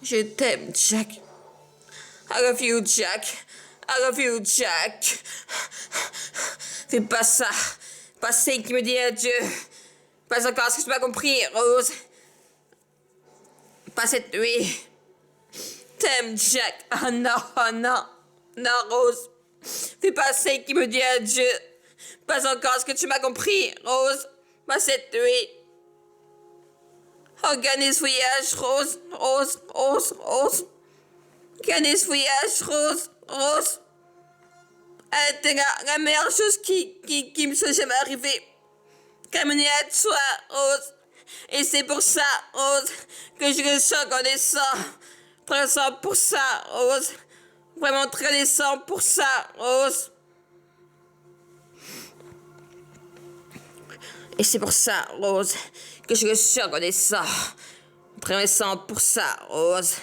Je t'aime, Jack. I love you, Jack. I love you, Jack. Fais pas ça. Pas celle qui me dit adieu. Pas encore ce que tu m'as compris, Rose. Pas cette nuit. T'aimes, Jack. Oh non, oh non. Non, Rose. Fais pas celle qui me dit adieu. Pas encore ce que tu m'as compris, Rose. Pas cette nuit. Organise voyage, Rose. Rose, Rose, Rose. Organise voyage, Rose. Rose. C'est la meilleure chose qui me soit jamais arrivée. Camionnée à toi, Rose. Et c'est pour ça, Rose, que je le sens reconnaissant. Très reconnaissant pour ça, Rose. Vraiment très reconnaissant pour ça, Rose. Et c'est pour ça, Rose, que je le suis reconnaissant. Très reconnaissant pour ça, Rose.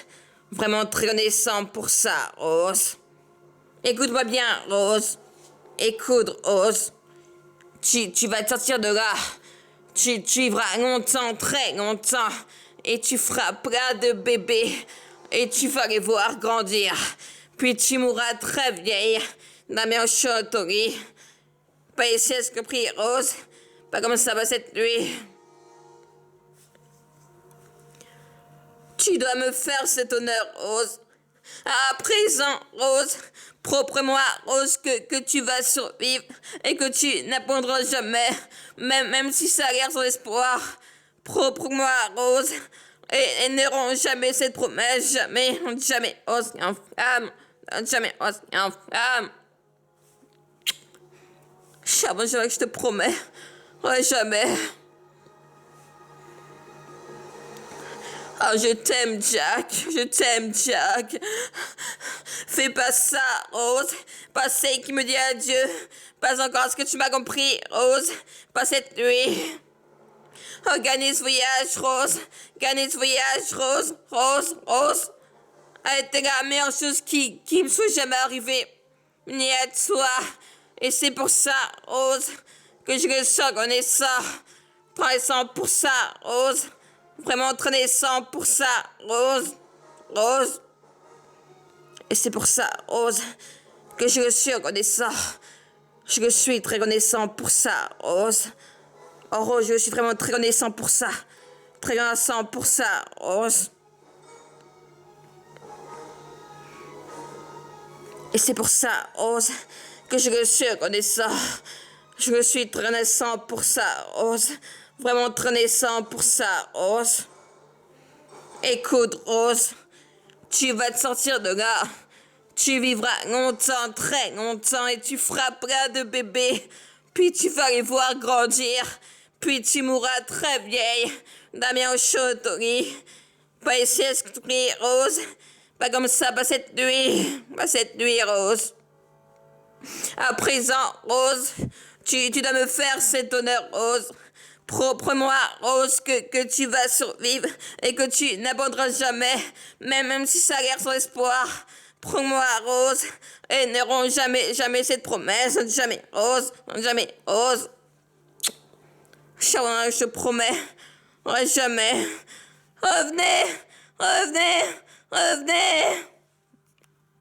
Vraiment très reconnaissant pour ça, Rose. Écoute-moi bien, Rose. Écoute, Rose. Tu vas te sortir de là. Tu vivras longtemps, très longtemps. Et tu feras plein de bébés. Et tu vas les voir grandir. Puis tu mourras très vieille. Dans la mer chaude au lit. Pas ici à ce que prie, Rose. Pas comme ça va cette nuit. Tu dois me faire cet honneur, Rose. À présent, Rose, propre-moi, Rose, que tu vas survivre et que tu n'abandonneras jamais, même si ça a l'air sans espoir. Propre-moi, Rose, et ne rends jamais cette promesse, jamais, jamais, Rose, en femme, jamais, Rose, en femme. Jamais, que je te promets, ouais, jamais. Oh, je t'aime, Jack. Je t'aime, Jack. Fais pas ça, Rose. Pas celle qui me dit adieu. Pas encore ce que tu m'as compris, Rose. Pas cette nuit. Organise voyage, Rose. Organise voyage, Rose. Rose, Rose. Elle était la meilleure chose qui me soit jamais arrivée. Ni à toi. Et c'est pour ça, Rose, que je le sens reconnaissant. Reconnaissant pour ça, Rose. Vraiment reconnaissant pour ça, Rose. Rose. Et c'est pour ça, Rose, que je le suis reconnaissant. Je le suis très reconnaissant pour ça, Rose. Oh, Rose, je suis vraiment très reconnaissant pour ça. Très reconnaissant pour ça, Rose. Et c'est pour ça, Rose, que je le suis reconnaissant. Je le suis très reconnaissant pour ça, Rose. Vraiment très reconnaissant pour ça, Rose. Écoute, Rose, tu vas te sortir de là. Tu vivras longtemps, très longtemps, et tu feras plein de bébés. Puis tu vas les voir grandir. Puis tu mourras très vieille, dans la mer chaude au lit. Pas ici, est-ce que tu pries, Rose? Pas comme ça, pas cette nuit. Pas cette nuit, Rose. À présent, Rose, tu dois me faire cet honneur, Rose. Propre-moi, Rose, que tu vas survivre et que tu n'abandonneras jamais, même si ça a l'air sans espoir. Prends-moi, Rose, et ne romps jamais, jamais cette promesse. Jamais, Rose, jamais, Rose. Je te promets, jamais. Revenez, revenez, revenez.